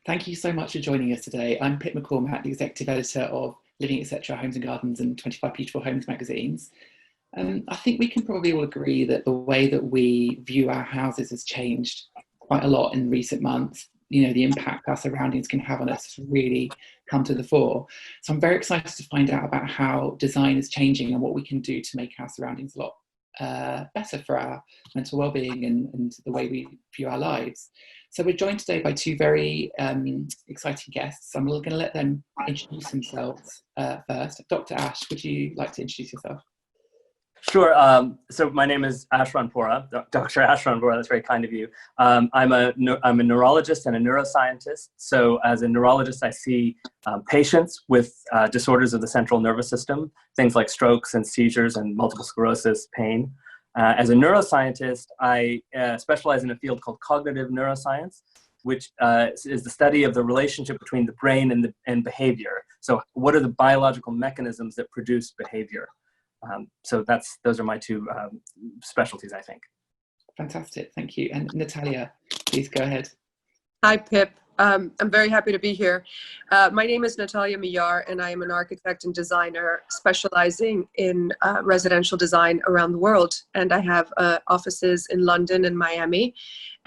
Thank you so much for joining us today. I'm Pip McCormac, the Executive Editor of Living Etc. Homes and Gardens and 25 Beautiful Homes magazines. I think we can probably all agree that the way that we view our houses has changed quite a lot in recent months. You know, the impact our surroundings can have on us has really come to the fore. So I'm very excited to find out about how design is changing and what we can do to make our surroundings a lot better for our mental well-being and the way we view our lives. So we're joined today by two very exciting guests. I'm going to let them introduce themselves first. Dr. Ash, would you like to introduce yourself? Sure. So my name is Ash Ranpura, Dr. Ash Ranpura. That's very kind of you. I'm a neurologist and a neuroscientist. So as a neurologist, I see patients with disorders of the central nervous system, things like strokes and seizures and multiple sclerosis, pain. As a neuroscientist, I specialize in a field called cognitive neuroscience, which is the study of the relationship between the brain and behavior. So what are the biological mechanisms that produce behavior? So those are my two specialties, I think. Fantastic, thank you. And Natalia, please go ahead. Hi, Pip. I'm very happy to be here. My name is Natalia Miyar, and I am an architect and designer specializing in residential design around the world. And I have offices in London and Miami.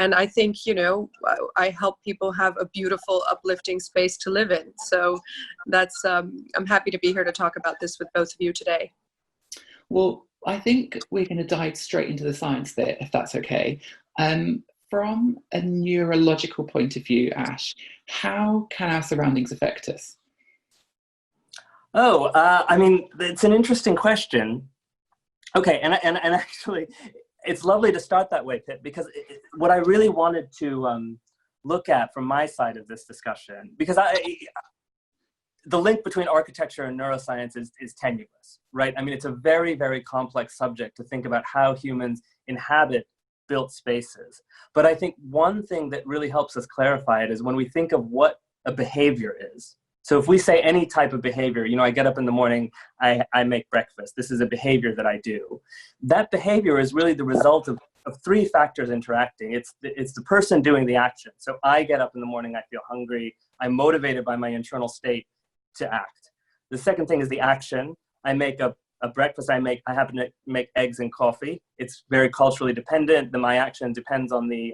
And I think, you know, I help people have a beautiful, uplifting space to live in. So that's, I'm happy to be here to talk about this with both of you today. Well, I think we're going to dive straight into the science there, if that's okay. From a neurological point of view, Ash, how can our surroundings affect us? Oh, I mean, it's an interesting question. Okay, and actually, it's lovely to start that way, Pip, because what I really wanted to look at from my side of this discussion, because the link between architecture and neuroscience is tenuous, right? I mean, it's a very, very complex subject to think about how humans inhabit built spaces. But I think one thing that really helps us clarify it is when we think of what a behavior is. So if we say any type of behavior, you know, I get up in the morning, I make breakfast. This is a behavior that I do. That behavior is really the result of three factors interacting. It's the person doing the action. So I get up in the morning, I feel hungry, I'm motivated by my internal state to act. The second thing is the action. I make a breakfast. I happen to make eggs and coffee. It's very culturally dependent. My action depends on the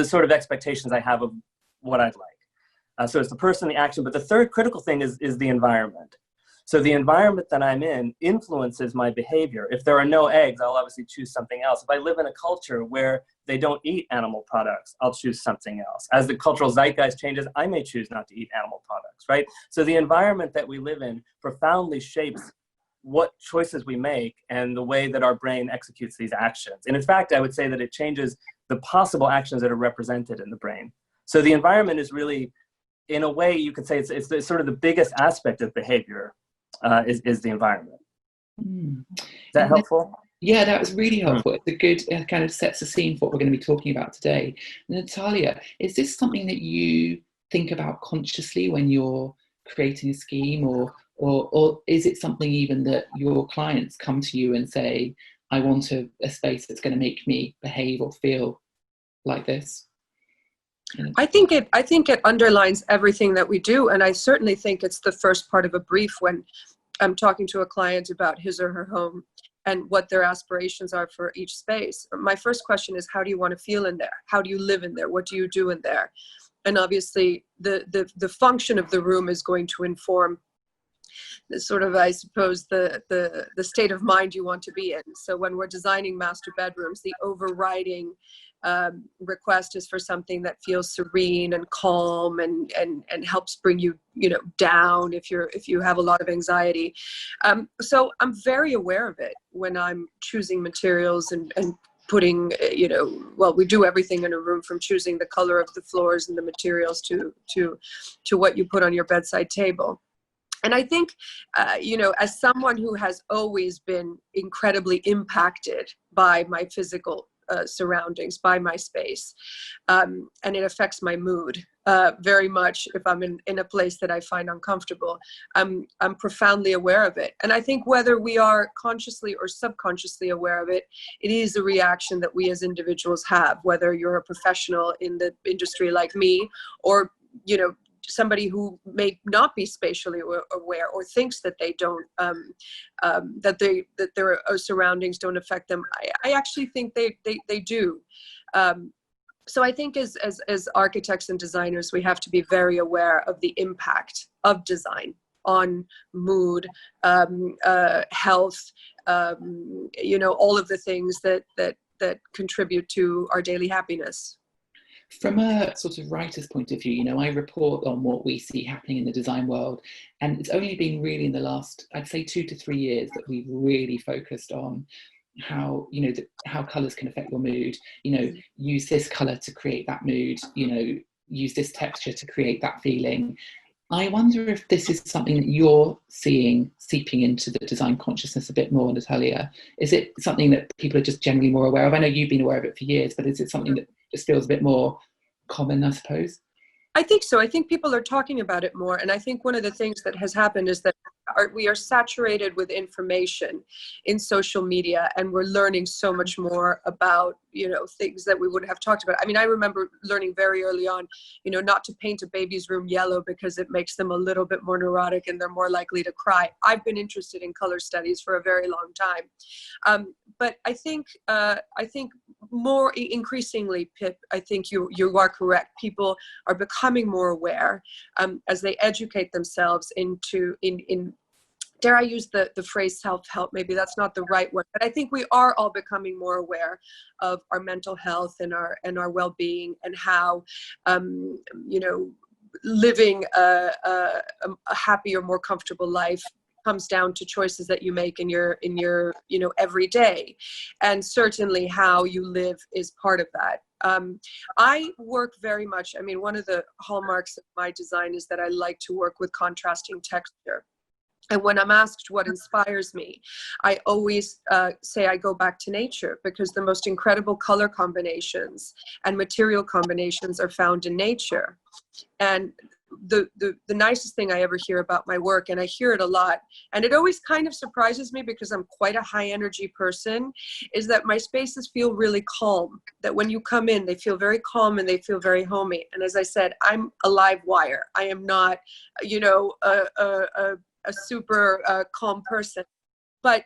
sort of expectations I have of what I'd like. So it's the person, the action. But the third critical thing is the environment. So the environment that I'm in influences my behavior. If there are no eggs, I'll obviously choose something else. If I live in a culture where they don't eat animal products, I'll choose something else. As the cultural zeitgeist changes, I may choose not to eat animal products, right? So the environment that we live in profoundly shapes what choices we make and the way that our brain executes these actions. And in fact, I would say that it changes the possible actions that are represented in the brain. So the environment is really, in a way, you could say it's sort of the biggest aspect of behavior. Is the environment. Is that helpful? Yeah, that was really helpful. It's a good kind of sets the scene for what we're going to be talking about today. Natalia, is this something that you think about consciously when you're creating a scheme, or is it something even that your clients come to you and say, I want a space that's going to make me behave or feel like this? I think it underlines everything that we do, and I certainly think it's the first part of a brief when I'm talking to a client about his or her home and what their aspirations are for each space. My first question is, how do you want to feel in there? How do you live in there? What do you do in there? And obviously, the function of the room is going to inform the sort of, I suppose, the state of mind you want to be in. So when we're designing master bedrooms, the overriding request is for something that feels serene and calm and helps bring you down if you have a lot of anxiety. So I'm very aware of it when I'm choosing materials and putting, well, we do everything in a room from choosing the color of the floors and the materials to what you put on your bedside table. And I think, as someone who has always been incredibly impacted by my physical surroundings, by my space, and it affects my mood very much if I'm in a place that I find uncomfortable. I'm profoundly aware of it. And I think whether we are consciously or subconsciously aware of it, it is a reaction that we as individuals have, whether you're a professional in the industry like me, or you know, somebody who may not be spatially aware or thinks that they don't, that their surroundings don't affect them. I actually think they do. So I think as architects and designers, we have to be very aware of the impact of design on mood, health, you know, all of the things that contribute to our daily happiness. From a sort of writer's point of view, you know, I report on what we see happening in the design world, and it's only been really in the last, I'd say 2 to 3 years, that we've really focused on how, you know, how colours can affect your mood. You know, use this colour to create that mood, you know, use this texture to create that feeling. I wonder if this is something that you're seeing seeping into the design consciousness a bit more, Natalia. Is it something that people are just generally more aware of? I know you've been aware of it for years, but is it something that just feels a bit more common, I suppose? I think so. I think people are talking about it more. And I think one of the things that has happened is that we are saturated with information in social media, and we're learning so much more about, you know, things that we wouldn't have talked about. I mean, I remember learning very early on, you know, not to paint a baby's room yellow because it makes them a little bit more neurotic and they're more likely to cry. I've been interested in color studies for a very long time. But I think more increasingly, Pip, I think you are correct. People are becoming more aware as they educate themselves into dare I use the phrase self-help? Maybe that's not the right one, but I think we are all becoming more aware of our mental health and our well-being, and how, you know, living a happier, more comfortable life comes down to choices that you make in your you know, every day, and certainly how you live is part of that. I work very much, I mean, one of the hallmarks of my design is that I like to work with contrasting texture. And when I'm asked what inspires me, I always say I go back to nature, because the most incredible color combinations and material combinations are found in nature. And the nicest thing I ever hear about my work, and I hear it a lot, and it always kind of surprises me because I'm quite a high energy person, is that my spaces feel really calm. That when you come in, they feel very calm and they feel very homey. And as I said, I'm a live wire. I am not, you know, a super calm person, but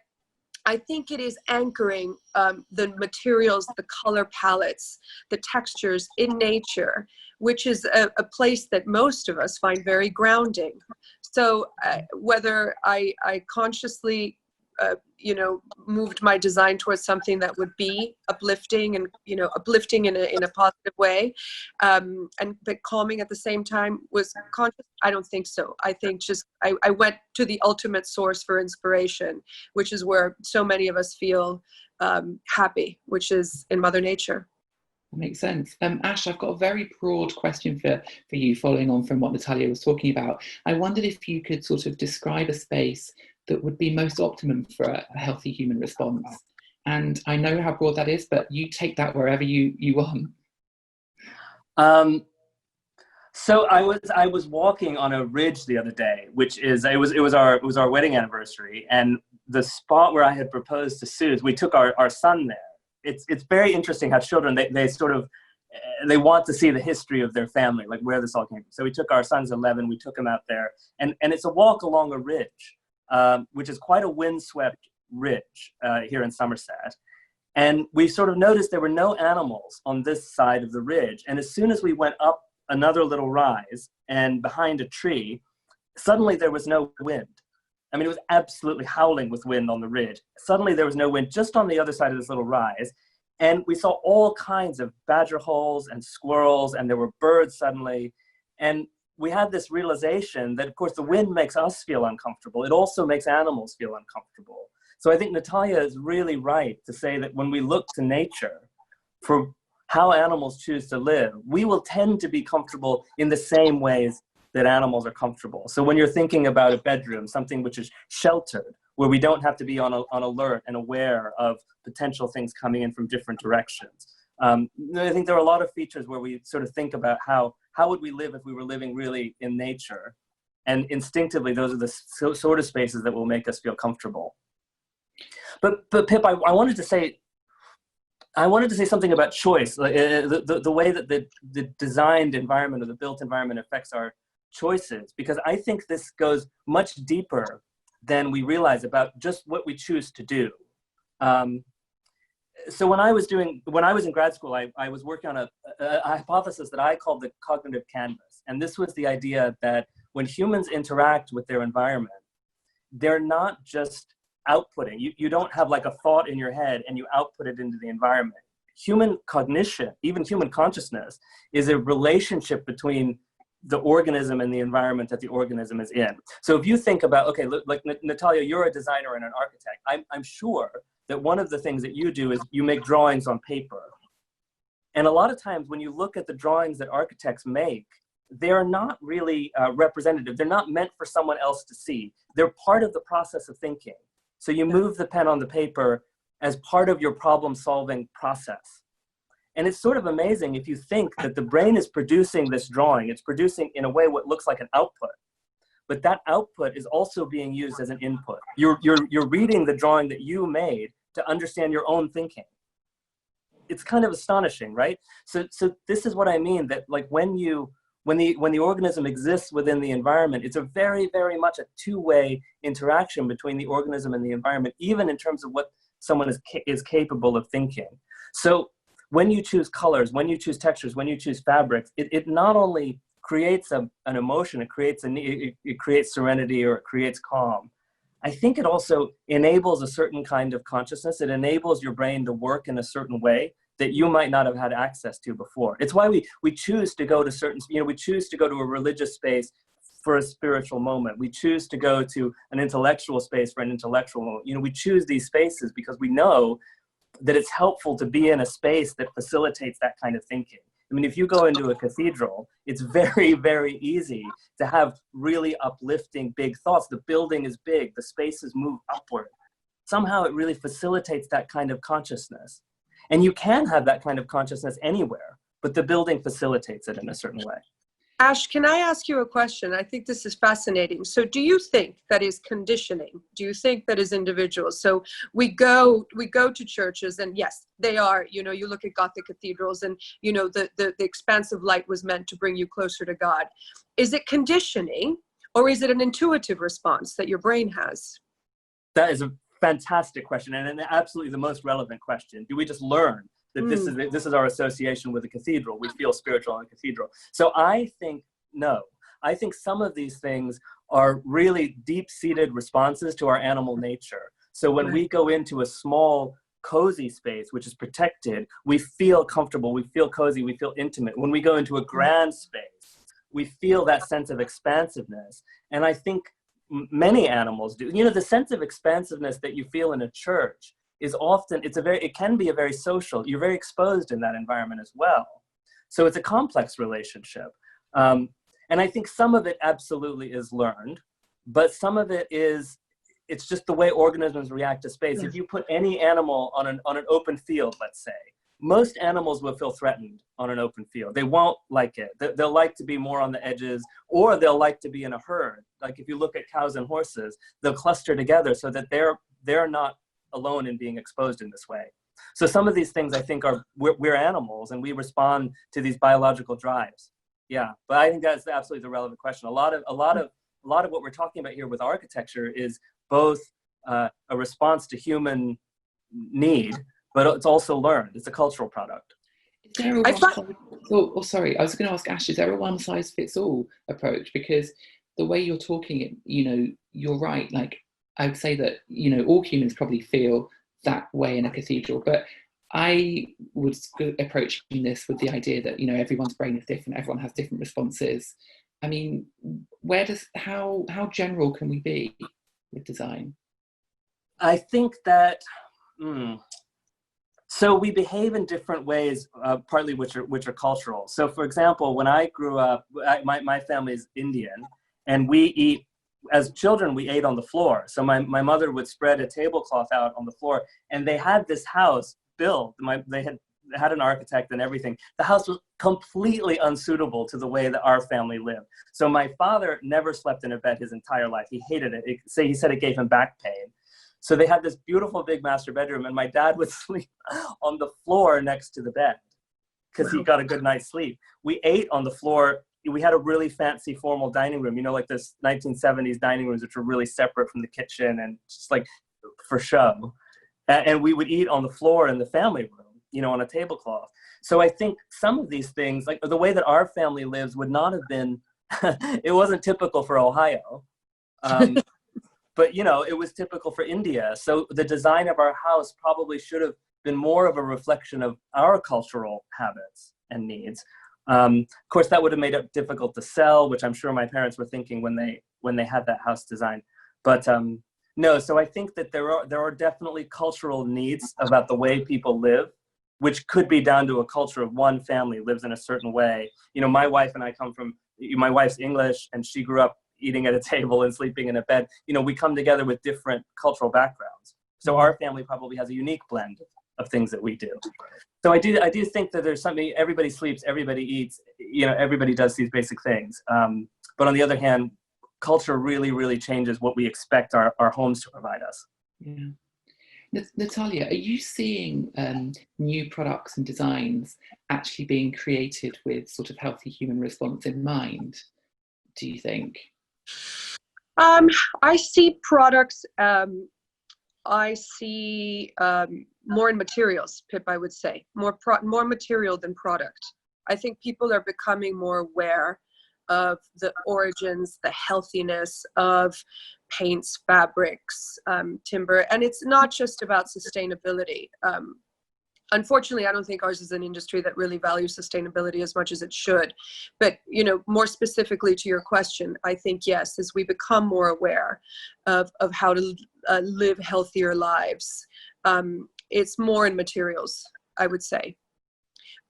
I think it is anchoring the materials, the color palettes, the textures in nature, which is a place that most of us find very grounding. So whether I consciously you know, moved my design towards something that would be uplifting, and, you know, uplifting in a positive way, and but calming at the same time, was conscious? I don't think so. I think just I went to the ultimate source for inspiration, which is where so many of us feel happy, which is in Mother Nature. That makes sense. Ash, I've got a very broad question for you, following on from what Natalia was talking about. I wondered if you could sort of describe a space that would be most optimum for a healthy human response. And I know how broad that is, but you take that wherever you want. So I was walking on a ridge the other day, which is it was our wedding anniversary, and the spot where I had proposed to Suze, we took our son there. It's very interesting how children they sort of they want to see the history of their family, like where this all came from. So we took our son's 11, we took him out there, and it's a walk along a ridge, which is quite a windswept ridge here in Somerset. And we sort of noticed there were no animals on this side of the ridge. And as soon as we went up another little rise and behind a tree, suddenly there was no wind. I mean, it was absolutely howling with wind on the ridge. Suddenly there was no wind just on the other side of this little rise. And we saw all kinds of badger holes and squirrels, and there were birds suddenly. And we had this realization that, of course, the wind makes us feel uncomfortable. It also makes animals feel uncomfortable. So I think Natalia is really right to say that when we look to nature for how animals choose to live, we will tend to be comfortable in the same ways that animals are comfortable. So when you're thinking about a bedroom, something which is sheltered, where we don't have to be on alert and aware of potential things coming in from different directions. I think there are a lot of features where we sort of think about how would we live if we were living really in nature? And instinctively, those are the sort of spaces that will make us feel comfortable. But Pip, I wanted to say, I wanted to say something about choice, like, the way that the designed environment or the built environment affects our choices, because I think this goes much deeper than we realize about just what we choose to do. So when I was in grad school, I was working on a hypothesis that I called the cognitive canvas. And this was the idea that when humans interact with their environment, they're not just outputting. You don't have like a thought in your head and you output it into the environment. Human cognition, even human consciousness, is a relationship between the organism and the environment that the organism is in. So if you think about, okay, like Natalia, you're a designer and an architect. I'm sure that one of the things that you do is you make drawings on paper. And a lot of times when you look at the drawings that architects make, they're not really representative. They're not meant for someone else to see. They're part of the process of thinking. So you move the pen on the paper as part of your problem-solving process. And it's sort of amazing if you think that the brain is producing this drawing. It's producing, in a way, what looks like an output. But that output is also being used as an input. You're reading the drawing that you made to understand your own thinking. It's kind of astonishing, right? So this is what I mean, that like when the organism exists within the environment, it's a very, very much a two-way interaction between the organism and the environment, even in terms of what someone is capable of thinking. So when you choose colors, when you choose textures, when you choose fabrics, it not only creates an emotion, it creates serenity, or it creates calm. I think it also enables a certain kind of consciousness. It enables your brain to work in a certain way that you might not have had access to before. It's why we choose to go to certain, we choose to go to a religious space for a spiritual moment. We choose to go to an intellectual space for an intellectual moment. We choose these spaces because we know that it's helpful to be in a space that facilitates that kind of thinking. I mean, if you go into a cathedral, it's very, very easy to have really uplifting big thoughts. The building is big, the spaces move upward. Somehow it really facilitates that kind of consciousness. And you can have that kind of consciousness anywhere, but the building facilitates it in a certain way. Ash, can I ask you a question? I think this is fascinating. So do you think that is conditioning? Do you think that is individuals? So we go to churches, and yes, they are, you look at Gothic cathedrals, and the expansive light was meant to bring you closer to God. Is it conditioning, or is it an intuitive response that your brain has? That is a fantastic question, and absolutely the most relevant question. Do we just learn that this is our association with a cathedral? We feel spiritual in a cathedral. So I think no. I think some of these things are really deep-seated responses to our animal nature. So when we go into a small, cozy space, which is protected, we feel comfortable, we feel cozy, we feel intimate. When we go into a grand space, we feel that sense of expansiveness. And I think many animals do. The sense of expansiveness that you feel in a church is often, it can be a very social, you're very exposed in that environment as well. So it's a complex relationship. And I think some of it absolutely is learned, but some of it is, it's just the way organisms react to space. If you put any animal on an open field, let's say, most animals will feel threatened on an open field. They won't like it. They'll like to be more on the edges, or they'll like to be in a herd. Like if you look at cows and horses, they'll cluster together so that they're not alone in being exposed in this way. So some of these things I think we're animals, and we respond to these biological drives. Yeah, but I think that's absolutely the relevant question. A lot of what we're talking about here with architecture is both a response to human need, but it's also learned. It's a cultural product. Is there sorry, I was going to ask Ash, is there a one-size-fits-all approach? Because the way you're talking, you're right. Like, I would say that, all humans probably feel that way in a cathedral, but I would approach this with the idea that, everyone's brain is different, everyone has different responses. I mean, how general can we be with design? I think that, so we behave in different ways, partly which are cultural. So for example, when I grew up, my family is Indian, and as children, we ate on the floor. So my mother would spread a tablecloth out on the floor, and they had this house built. They had an architect and everything. The house was completely unsuitable to the way that our family lived. So my father never slept in a bed his entire life. He hated it. He said it gave him back pain. So they had this beautiful big master bedroom, and my dad would sleep on the floor next to the bed because he got a good night's sleep. We ate on the floor. We had a really fancy formal dining room, you know, like this 1970s dining rooms, which were really separate from the kitchen and just like for show. And we would eat on the floor in the family room, you know, on a tablecloth. So I think some of these things, like the way that our family lives, would not have been, it wasn't typical for Ohio. But, you know, it was typical for India. So the design of our house probably should have been more of a reflection of our cultural habits and needs. Of course, that would have made it difficult to sell, which I'm sure my parents were thinking when they had that house designed. But no, so I think that there are definitely cultural needs about the way people live, which could be down to a culture of one family lives in a certain way. You know, my wife and I come from, my wife's English, and she grew up eating at a table and sleeping in a bed. You know, we come together with different cultural backgrounds. So our family probably has a unique blend of things that we do. So I do think that there's something, everybody sleeps, everybody eats, you know, everybody does these basic things. But on the other hand, culture really, really changes what we expect our homes to provide us. Yeah. Natalia, are you seeing new products and designs actually being created with sort of healthy human response in mind, do you think? I see products, I see more in materials, Pip, I would say. More material than product. I think people are becoming more aware of the origins, the healthiness of paints, fabrics, timber. And it's not just about sustainability. Unfortunately, I don't think ours is an industry that really values sustainability as much as it should. But, you know, more specifically to your question, I think, yes, as we become more aware of how to live healthier lives, it's more in materials, I would say.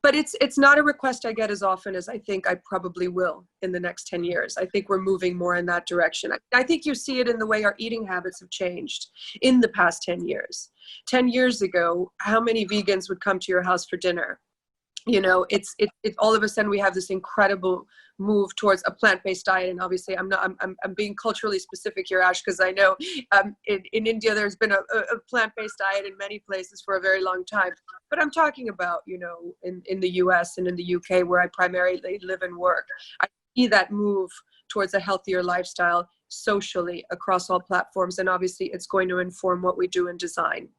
But it's not a request I get as often as I think I probably will in the next 10 years. I think we're moving more in that direction. I think you see it in the way our eating habits have changed in the past 10 years. 10 years ago, how many vegans would come to your house for dinner? You know, it's all of a sudden we have this incredible move towards a plant-based diet. And obviously I'm being culturally specific here, Ash, because I know in India there's been a plant-based diet in many places for a very long time. But I'm talking about, you know, in the US and in the UK, where I primarily live and work. I see that move towards a healthier lifestyle socially across all platforms. And obviously it's going to inform what we do in design.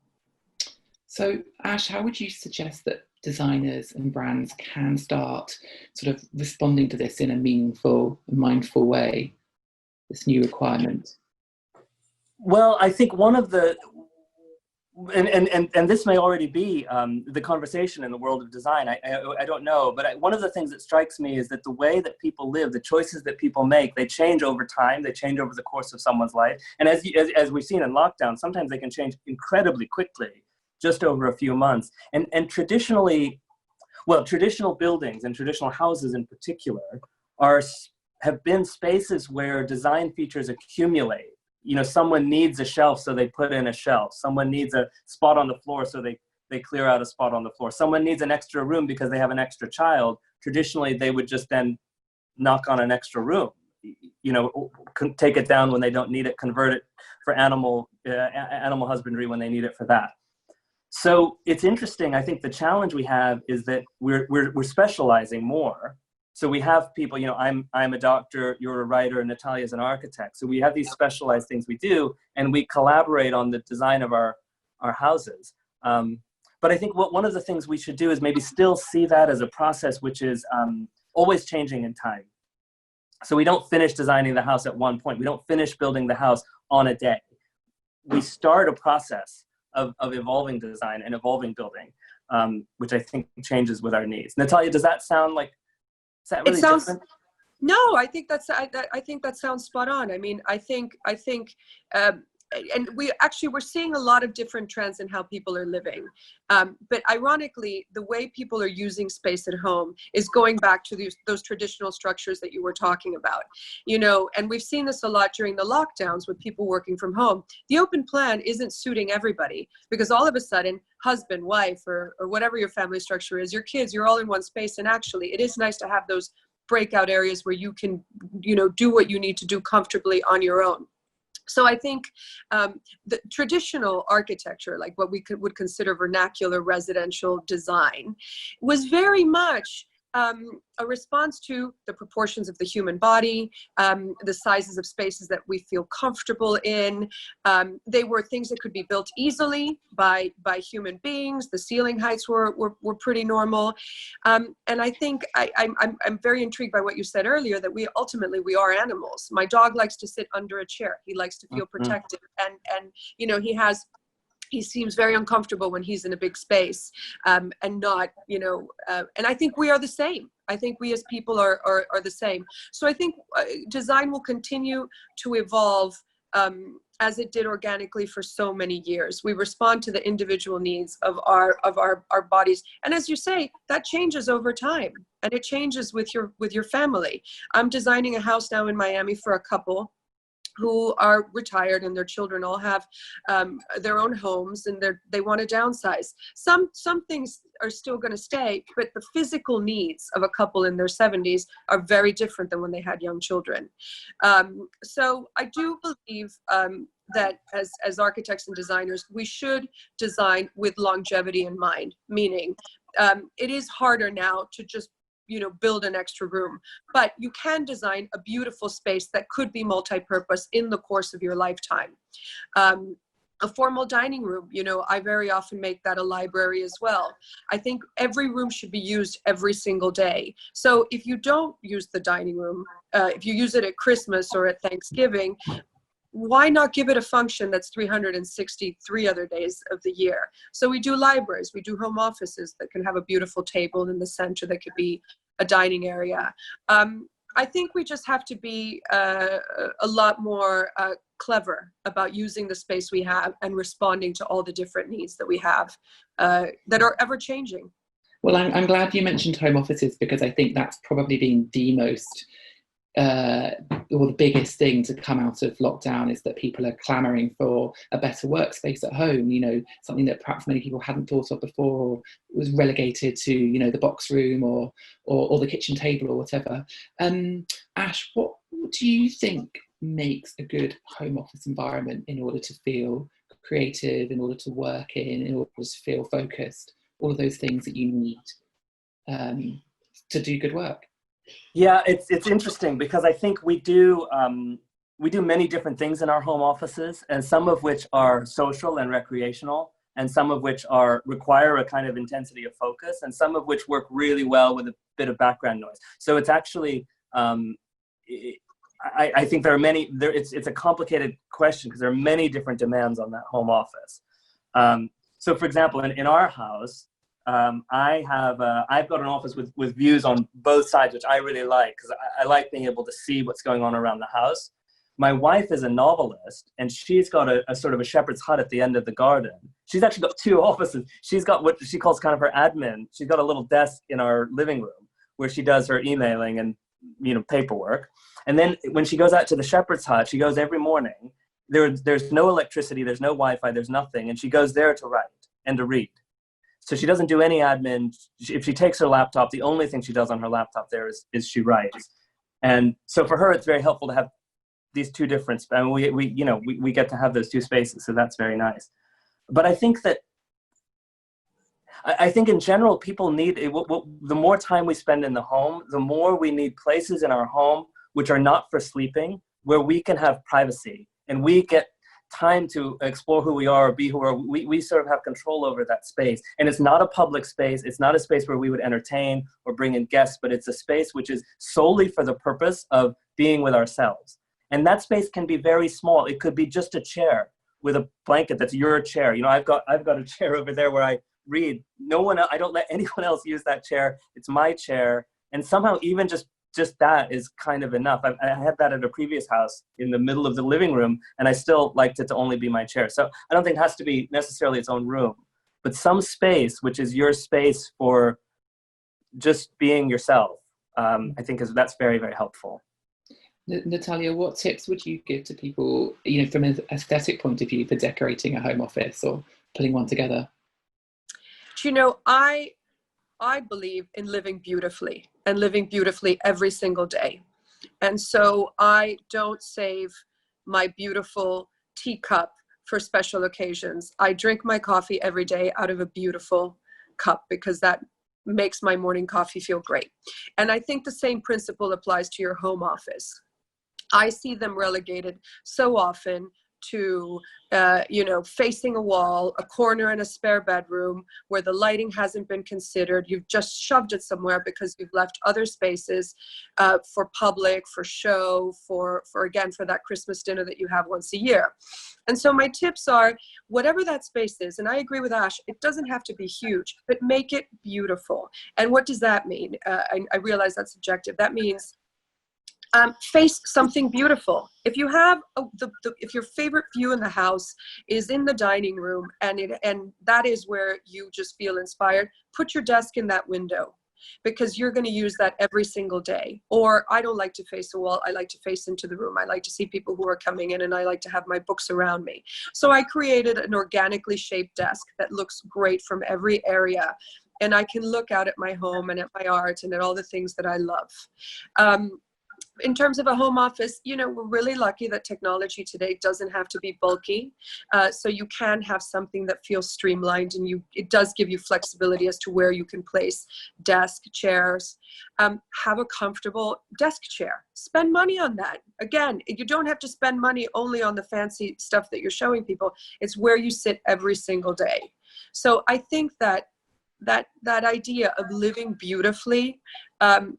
So Ash, how would you suggest that designers and brands can start sort of responding to this in a meaningful, mindful way, this new requirement? Well, I think one of the, and this may already be the conversation in the world of design, I don't know, but one of the things that strikes me is that the way that people live, the choices that people make, they change over time, they change over the course of someone's life. And as we've seen in lockdown, sometimes they can change incredibly quickly, just over a few months. And traditionally, well, traditional buildings and traditional houses in particular have been spaces where design features accumulate. You know, someone needs a shelf, so they put in a shelf. Someone needs a spot on the floor, so they clear out a spot on the floor. Someone needs an extra room because they have an extra child. Traditionally, they would just then knock on an extra room, you know, take it down when they don't need it, convert it for animal husbandry when they need it for that. So it's interesting. I think the challenge we have is that we're specializing more. So we have people, you know, I'm a doctor, you're a writer, and Natalia's an architect. So we have these specialized things we do, and we collaborate on the design of our houses. But I think one of the things we should do is maybe still see that as a process which is always changing in time. So we don't finish designing the house at one point. We don't finish building the house on a day. We start a process of evolving design and evolving building, which I think changes with our needs. Natalia, does that sound like, is that really different? No, I think that sounds spot on. I mean, I think, and we're seeing a lot of different trends in how people are living. But ironically, the way people are using space at home is going back to those traditional structures that you were talking about. You know, and we've seen this a lot during the lockdowns with people working from home. The open plan isn't suiting everybody, because all of a sudden, husband, wife, or whatever your family structure is, your kids, you're all in one space. And actually, it is nice to have those breakout areas where you can, you know, do what you need to do comfortably on your own. So I think the traditional architecture, like what we would consider vernacular residential design, was very much a response to the proportions of the human body, the sizes of spaces that we feel comfortable in. They were things that could be built easily by human beings. The ceiling heights were pretty normal. And I think I'm very intrigued by what you said earlier, that we are animals. My dog likes to sit under a chair. He likes to feel protected. And you know, he seems very uncomfortable when he's in a big space, and not, you know, and I think we are the same. I think we as people are the same. So I think design will continue to evolve as it did organically for so many years. We respond to the individual needs of our bodies. And as you say, that changes over time, and it changes with your family. I'm designing a house now in Miami for a couple who are retired, and their children all have their own homes, and they want to downsize. Some things are still going to stay, but the physical needs of a couple in their 70s are very different than when they had young children. So I do believe that as architects and designers, we should design with longevity in mind, meaning it is harder now to just, you know, build an extra room, but you can design a beautiful space that could be multi-purpose in the course of your lifetime. A formal dining room, you know, I very often make that a library as well. I think every room should be used every single day. So if you don't use the dining room, if you use it at Christmas or at Thanksgiving, why not give it a function that's 363 other days of the year? So we do libraries, we do home offices that can have a beautiful table in the center that could be a dining area. I think we just have to be a lot more clever about using the space we have and responding to all the different needs that we have that are ever changing. Well, I'm glad you mentioned home offices, because I think that's probably been the most or the biggest thing to come out of lockdown, is that people are clamoring for a better workspace at home, you know, something that perhaps many people hadn't thought of before, or was relegated to, you know, the box room or the kitchen table or whatever. Ash, what do you think makes a good home office environment in order to feel creative, in order to work in order to feel focused, all of those things that you need to do good work? Yeah, it's interesting, because I think we do many different things in our home offices, and some of which are social and recreational, and some of which require a kind of intensity of focus, and some of which work really well with a bit of background noise. So it's actually, I think there are many. It's a complicated question, because there are many different demands on that home office. So, for example, in our house, I've got an office with views on both sides, which I really like, because I like being able to see what's going on around the house. My wife is a novelist, and she's got a sort of a shepherd's hut at the end of the garden. She's actually got two offices. She's got what she calls kind of her admin. She's got a little desk in our living room where she does her emailing and, you know, paperwork. And then when she goes out to the shepherd's hut, she goes every morning. There's no electricity, there's no Wi-Fi, there's nothing, and she goes there to write and to read. So she doesn't do any admin. If she takes her laptop, the only thing she does on her laptop there is she writes. And so for her, it's very helpful to have these two different, and we get to have those two spaces. So that's very nice. But I think in general, people need, the more time we spend in the home, the more we need places in our home which are not for sleeping, where we can have privacy and we get time to explore who we are or be who we are. We sort of have control over that space. And it's not a public space. It's not a space where we would entertain or bring in guests, but it's a space which is solely for the purpose of being with ourselves. And that space can be very small. It could be just a chair with a blanket that's your chair. You know, I've got a chair over there where I read. I don't let anyone else use that chair. It's my chair. And somehow even just that is kind of enough. I had that at a previous house in the middle of the living room, and I still liked it to only be my chair. So I don't think it has to be necessarily its own room, but some space which is your space for just being yourself, I think that's very, very helpful. Natalia, what tips would you give to people, you know, from an aesthetic point of view, for decorating a home office or putting one together? You know, I believe in living beautifully, and living beautifully every single day. And so I don't save my beautiful teacup for special occasions. I drink my coffee every day out of a beautiful cup because that makes my morning coffee feel great. And I think the same principle applies to your home office. I see them relegated so often to, facing a wall, a corner in a spare bedroom where the lighting hasn't been considered. You've just shoved it somewhere because you've left other spaces for public, for show, for that Christmas dinner that you have once a year. And so my tips are, whatever that space is, and I agree with Ash, it doesn't have to be huge, but make it beautiful. And what does that mean? I realize that's subjective. That means face something beautiful. If you have if your favorite view in the house is in the dining room and that is where you just feel inspired, put your desk in that window because you're going to use that every single day. Or I don't like to face a wall. I like to face into the room. I like to see people who are coming in and I like to have my books around me. So I created an organically shaped desk that looks great from every area. And I can look out at my home and at my art and at all the things that I love. In terms of a home office, we're really lucky that technology today doesn't have to be bulky. So you can have something that feels streamlined and it does give you flexibility as to where you can place desk, chairs. Have a comfortable desk chair. Spend money on that. Again, you don't have to spend money only on the fancy stuff that you're showing people. It's where you sit every single day. So I think that idea of living beautifully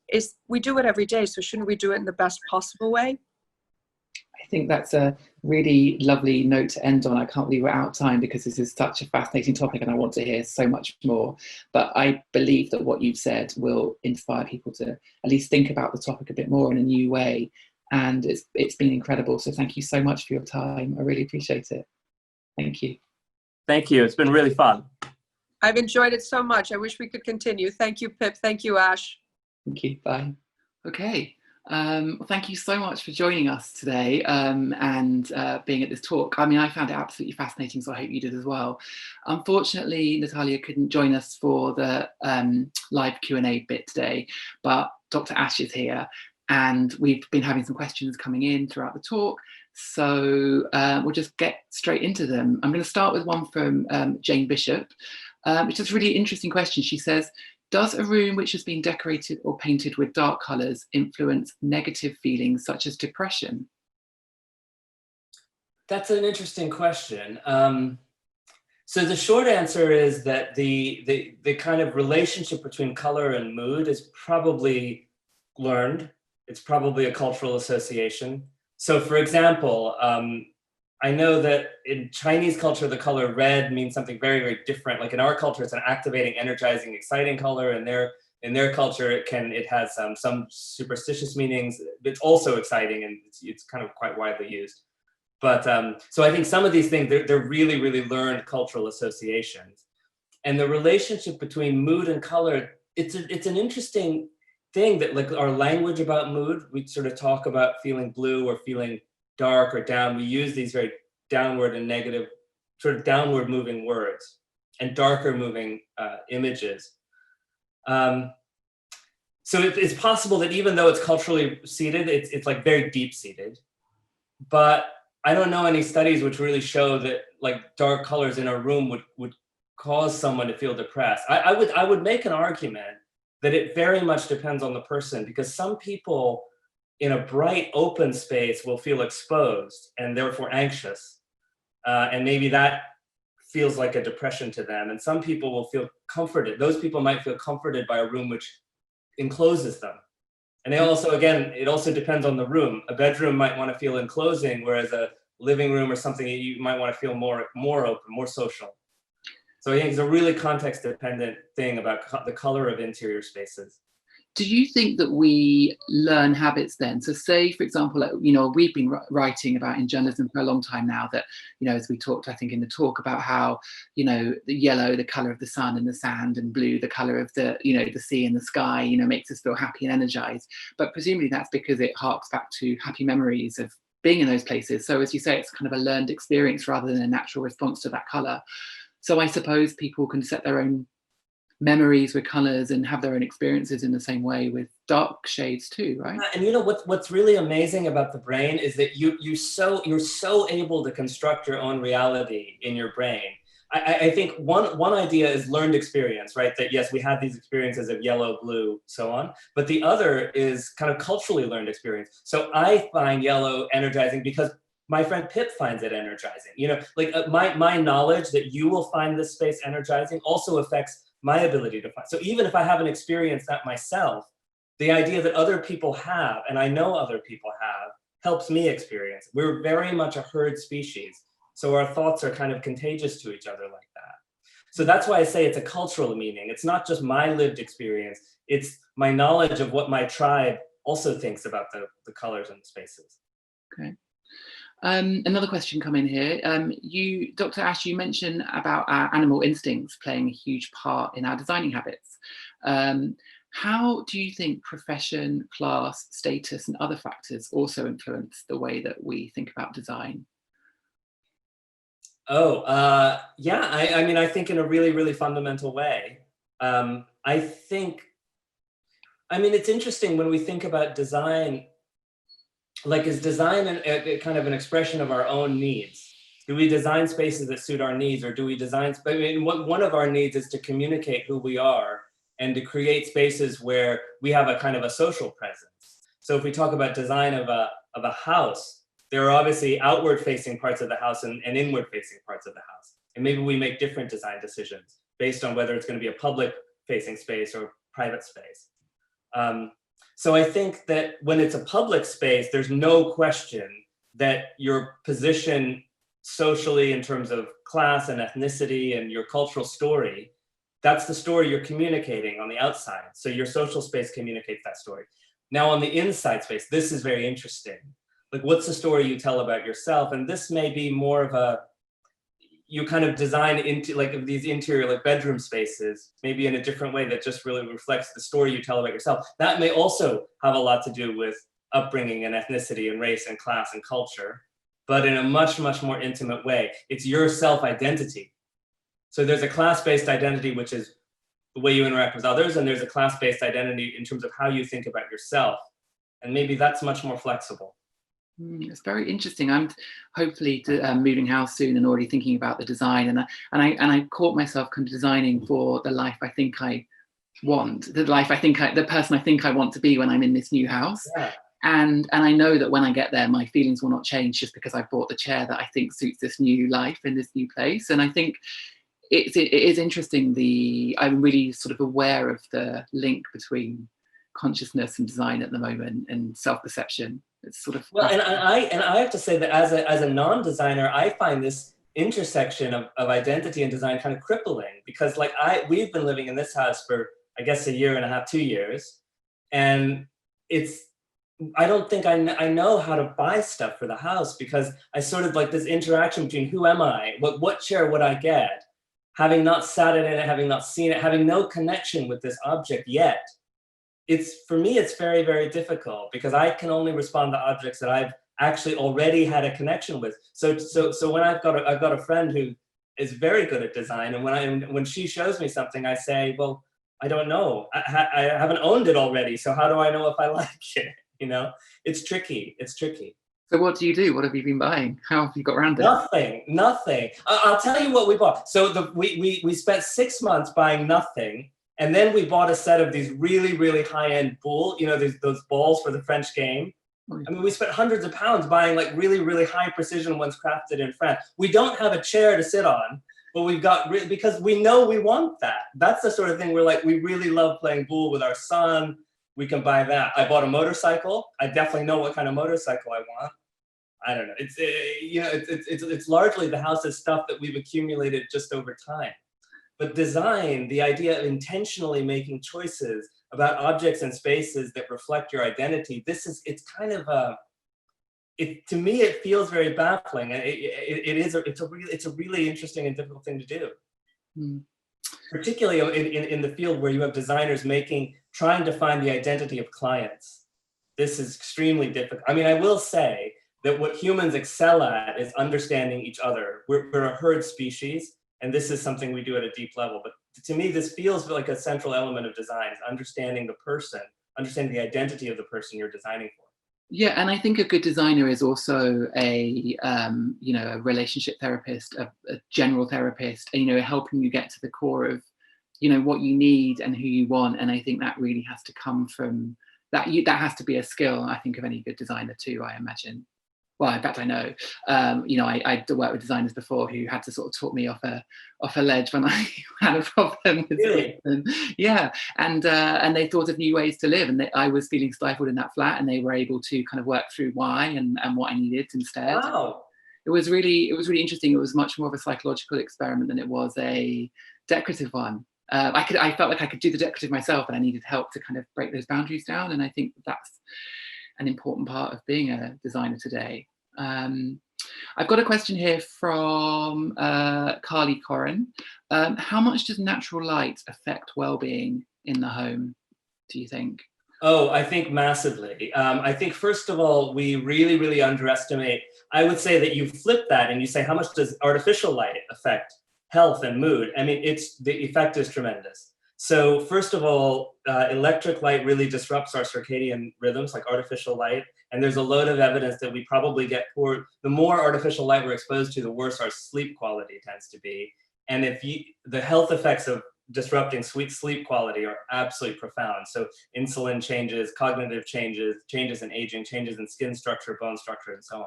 is, we do it every day, so shouldn't we do it in the best possible way? I think that's a really lovely note to end on. I can't believe we're out of time because this is such a fascinating topic and I want to hear so much more. But I believe that what you've said will inspire people to at least think about the topic a bit more in a new way. And it's been incredible. So thank you so much for your time. I really appreciate it. Thank you. Thank you. It's been really fun. I've enjoyed it so much. I wish we could continue. Thank you, Pip. Thank you, Ash. Thank you. Bye. Okay. Thank you so much for joining us today and being at this talk. I mean, I found it absolutely fascinating, so I hope you did as well. Unfortunately, Natalia couldn't join us for the live Q&A bit today, but Dr. Ash is here and we've been having some questions coming in throughout the talk. So we'll just get straight into them. I'm going to start with one from Jane Bishop, which is a really interesting question. She says, does a room which has been decorated or painted with dark colours influence negative feelings such as depression? That's an interesting question. So the short answer is that the kind of relationship between color and mood is probably learned. It's probably a cultural association. So for example, I know that in Chinese culture, the color red means something very, very different. Like in our culture, it's an activating, energizing, exciting color. And in their culture, it has some superstitious meanings. It's also exciting and it's kind of quite widely used. But so I think some of these things, they're really, really learned cultural associations. And the relationship between mood and color, it's an interesting thing that, like, our language about mood, we sort of talk about feeling blue or feeling dark or down. We use these very downward and negative, sort of downward moving words and darker moving images. So it's possible that even though it's culturally seated, it's like very deep seated. But I don't know any studies which really show that like dark colors in a room would cause someone to feel depressed. I would make an argument that it very much depends on the person, because some people in a bright open space will feel exposed and therefore anxious. And maybe that feels like a depression to them. And some people will feel comforted. Those people might feel comforted by a room which encloses them. And they also, again, it also depends on the room. A bedroom might want to feel enclosing, whereas a living room or something, you might want to feel more open, more social. So I think it's a really context-dependent thing about the color of interior spaces. Do you think that we learn habits then? So say, for example, you know, we've been writing about in journalism for a long time now that, you know, as we talked, I think in the talk about how, you know, the yellow, the color of the sun and the sand, and blue, the color of the, you know, the sea and the sky, you know, makes us feel happy and energized. But presumably that's because it harks back to happy memories of being in those places. So as you say, it's kind of a learned experience rather than a natural response to that color. So I suppose people can set their own memories with colors and have their own experiences in the same way with dark shades too, right? And you know what's really amazing about the brain is that you're so able to construct your own reality in your brain. I think one idea is learned experience, right? That yes, we have these experiences of yellow, blue, so on. But the other is kind of culturally learned experience. So I find yellow energizing because my friend Pip finds it energizing. You know, like my knowledge that you will find this space energizing also affects my ability to find. So even if I haven't experienced that myself, the idea that other people have, and I know other people have, helps me experience. We're very much a herd species. So our thoughts are kind of contagious to each other like that. So that's why I say it's a cultural meaning. It's not just my lived experience. It's my knowledge of what my tribe also thinks about the colors and the spaces. Okay. Another question come in here. Dr. Ash, you mentioned about our animal instincts playing a huge part in our designing habits. How do you think profession, class, status, and other factors also influence the way that we think about design? Yeah, I mean, I think in a really, really fundamental way. I mean, it's interesting when we think about design, like is design a kind of an expression of our own needs? Do we design spaces that suit our needs, or do we design, I mean, one of our needs is to communicate who we are and to create spaces where we have a kind of a social presence. So if we talk about design of a house, there are obviously outward facing parts of the house and inward facing parts of the house. And maybe we make different design decisions based on whether it's going to be a public facing space or private space. So I think that when it's a public space, there's no question that your position socially in terms of class and ethnicity and your cultural story, that's the story you're communicating on the outside. So your social space communicates that story. Now on the inside space, this is very interesting. Like, what's the story you tell about yourself? And this may be more of you kind of design into like these interior like bedroom spaces, maybe in a different way that just really reflects the story you tell about yourself. That may also have a lot to do with upbringing and ethnicity and race and class and culture, but in a much, much more intimate way. It's your self-identity. So there's a class-based identity, which is the way you interact with others, and there's a class-based identity in terms of how you think about yourself. And maybe that's much more flexible. It's very interesting. I'm hopefully moving house soon and already thinking about the design, and I caught myself kind of designing for the life I think I want, the person I think I want to be when I'm in this new house. Yeah. And I know that when I get there, my feelings will not change just because I bought the chair that I think suits this new life in this new place. And I think it is interesting. I'm really sort of aware of the link between consciousness and design at the moment, and self-perception. It's sort of well, and I have to say that as a non-designer, I find this intersection of identity and design kind of crippling, because like we've been living in this house for I guess a year and a half, 2 years, and I don't think I know how to buy stuff for the house, because I sort of like this interaction between who am I, what chair would I get, having not sat in it, having not seen it, having no connection with this object yet. For me, it's very, very difficult, because I can only respond to objects that I've actually already had a connection with. So when I've got a friend who is very good at design, and when she shows me something, I say, well, I don't know. I haven't owned it already, so how do I know if I like it? You know, it's tricky. It's tricky. So what do you do? What have you been buying? How have you got around it? Nothing. I'll tell you what we bought. So we spent 6 months buying nothing. And then we bought a set of these really, really high-end boule, you know, those balls for the French game. I mean, we spent hundreds of pounds buying like really, really high precision ones crafted in France. We don't have a chair to sit on, but we've got, because we know we want that. That's the sort of thing where like, we really love playing boule with our son. We can buy that. I bought a motorcycle. I definitely know what kind of motorcycle I want. I don't know. It's largely the house's stuff that we've accumulated just over time. But design, the idea of intentionally making choices about objects and spaces that reflect your identity, to me, it feels very baffling. And it's a really interesting and difficult thing to do. Particularly in the field where you have designers trying to find the identity of clients. This is extremely difficult. I mean, I will say that what humans excel at is understanding each other. We're a herd species. And this is something we do at a deep level. But to me, this feels like a central element of design, is understanding the person, understanding the identity of the person you're designing for. Yeah, and I think a good designer is also a a relationship therapist, a general therapist, and helping you get to the core of what you need and who you want. And I think that really has to come from that. That has to be a skill, I think, of any good designer too, I imagine. Well, in fact, I know. I worked with designers before who had to sort of talk me off a ledge when I had a problem with Really? it. Yeah, and they thought of new ways to live, and I was feeling stifled in that flat, and they were able to kind of work through why and what I needed instead. Wow. It was really interesting. It was much more of a psychological experiment than it was a decorative one. I felt like I could do the decorative myself, and I needed help to kind of break those boundaries down. And I think that's an important part of being a designer today. I've got a question here from Carly Corrin. How much does natural light affect well-being in the home, do you think? Oh, I think massively. I think, first of all, we really, really underestimate. I would say that you flip that and you say, how much does artificial light affect health and mood? I mean, the effect is tremendous. So first of all, electric light really disrupts our circadian rhythms, like artificial light. And there's a load of evidence that we probably get poor. The more artificial light we're exposed to, the worse our sleep quality tends to be. And the health effects of disrupting sleep quality are absolutely profound. So insulin changes, cognitive changes, changes in aging, changes in skin structure, bone structure, and so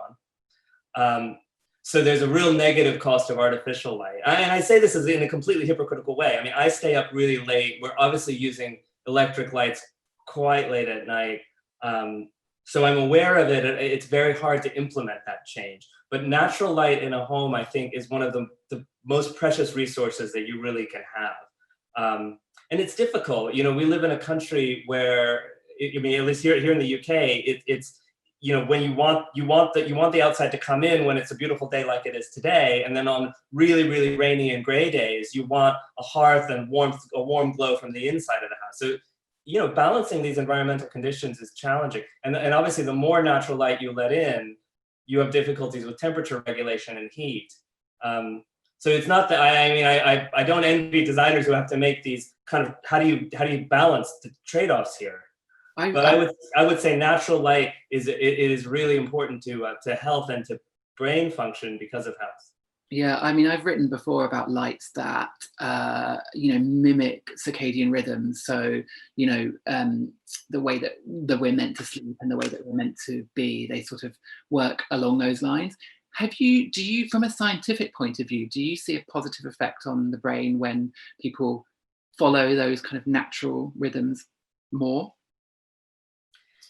on. So there's a real negative cost of artificial light. And I say this is in a completely hypocritical way. I mean, I stay up really late. We're obviously using electric lights quite late at night. So I'm aware of it. It's very hard to implement that change. But natural light in a home, I think, is one of the most precious resources that you really can have. And it's difficult. We live in a country where, at least here in the UK, it's when you want the outside to come in when it's a beautiful day like it is today, and then on really, really rainy and gray days, you want a hearth and a warm glow from the inside of the house. So, balancing these environmental conditions is challenging. And obviously, the more natural light you let in, you have difficulties with temperature regulation and heat. So it's not that I don't envy designers who have to make these kind of how do you balance the trade-offs here. But I would say natural light is really important to health and to brain function because of health. Yeah, I've written before about lights that mimic circadian rhythms. So the way that we're meant to sleep and the way that we're meant to be, they sort of work along those lines. Do you, from a scientific point of view, do you see a positive effect on the brain when people follow those kind of natural rhythms more?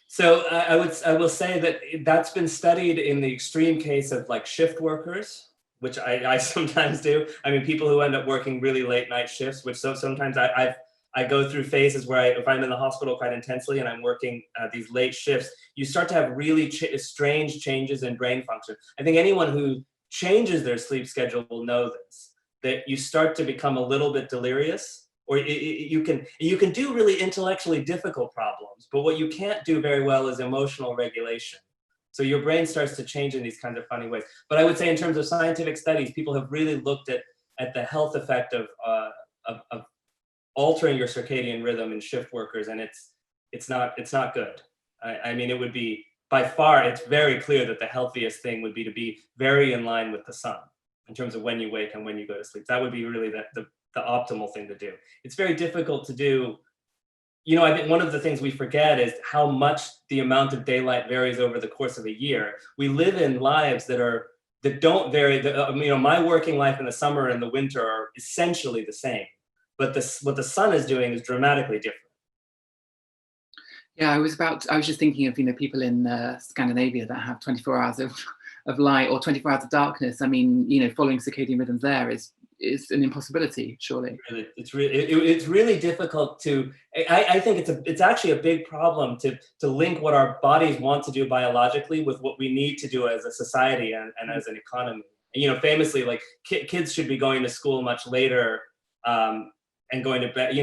So I will say that that's been studied in the extreme case of like shift workers, which I sometimes do. People who end up working really late night shifts, which sometimes I go through phases where if I'm in the hospital quite intensely and I'm working these late shifts, you start to have really strange changes in brain function. I think anyone who changes their sleep schedule will know this, that you start to become a little bit delirious. Or you can do really intellectually difficult problems, but what you can't do very well is emotional regulation. So your brain starts to change in these kinds of funny ways. But I would say in terms of scientific studies, people have really looked at the health effect of altering your circadian rhythm in shift workers, and it's not good. It would be, by far, it's very clear that the healthiest thing would be to be very in line with the sun in terms of when you wake and when you go to sleep. That would be really the optimal thing to do. It's very difficult to do. I think one of the things we forget is how much the amount of daylight varies over the course of a year. We live in lives that don't vary. My working life in the summer and the winter are essentially the same, but what the sun is doing is dramatically different. Yeah, I was just thinking of people in Scandinavia that have 24 hours of light or 24 hours of darkness. Following circadian rhythms there is an impossibility, surely. It's really difficult to. I think it's actually a big problem to link what our bodies want to do biologically with what we need to do as a society and as an economy. Famously, like kids should be going to school much later and going to bed.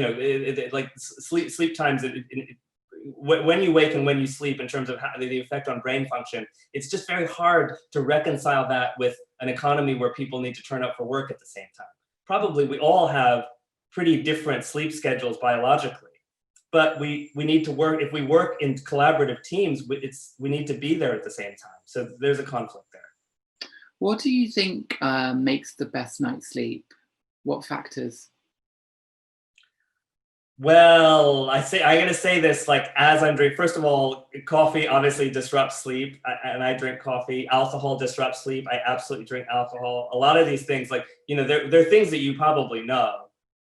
Like sleep times. When you wake and when you sleep, in terms of how the effect on brain function, it's just very hard to reconcile that with an economy where people need to turn up for work at the same time. probably we all have pretty different sleep schedules biologically, but we need to work, if we work in collaborative teams, we need to be there at the same time. So there's a conflict there. What do you think makes the best night's sleep? What factors? Well, I'm going to say this like as I'm drinking. First of all, coffee obviously disrupts sleep, and I drink coffee. Alcohol disrupts sleep. I absolutely drink alcohol. A lot of these things, like, you know, they're things that you probably know.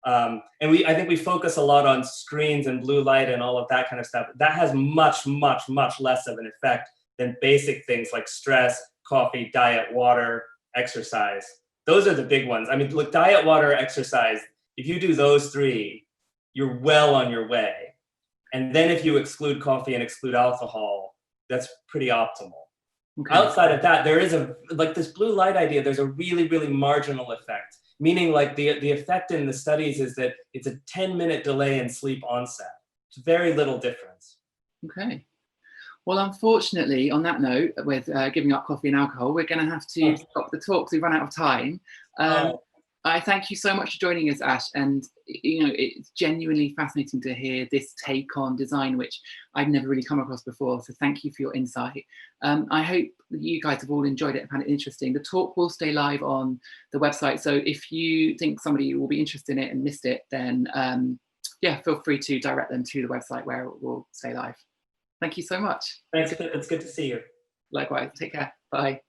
And I think we focus a lot on screens and blue light and all of that kind of stuff. That has much, much, much less of an effect than basic things like stress, coffee, diet, water, exercise. Those are the big ones. I mean, look, diet, water, exercise, if you do those three, you're well on your way. And then if you exclude coffee and exclude alcohol, that's pretty optimal. Okay. Outside of that, there is like this blue light idea, there's a really, really marginal effect. Meaning like the effect in the studies is that it's a 10-minute delay in sleep onset. It's very little difference. Okay. Well, unfortunately, on that note, with giving up coffee and alcohol, we're going to have to stop the talk because we've run out of time. I thank you so much for joining us, Ash. And, you know, it's genuinely fascinating to hear this take on design, which I've never really come across before. So thank you for your insight. I hope that you guys have all enjoyed it and found it interesting. The talk will stay live on the website. So if you think somebody will be interested in it and missed it, then yeah, feel free to direct them to the website where it will stay live. Thank you so much. Thanks. It's good to see you. Likewise. Take care. Bye.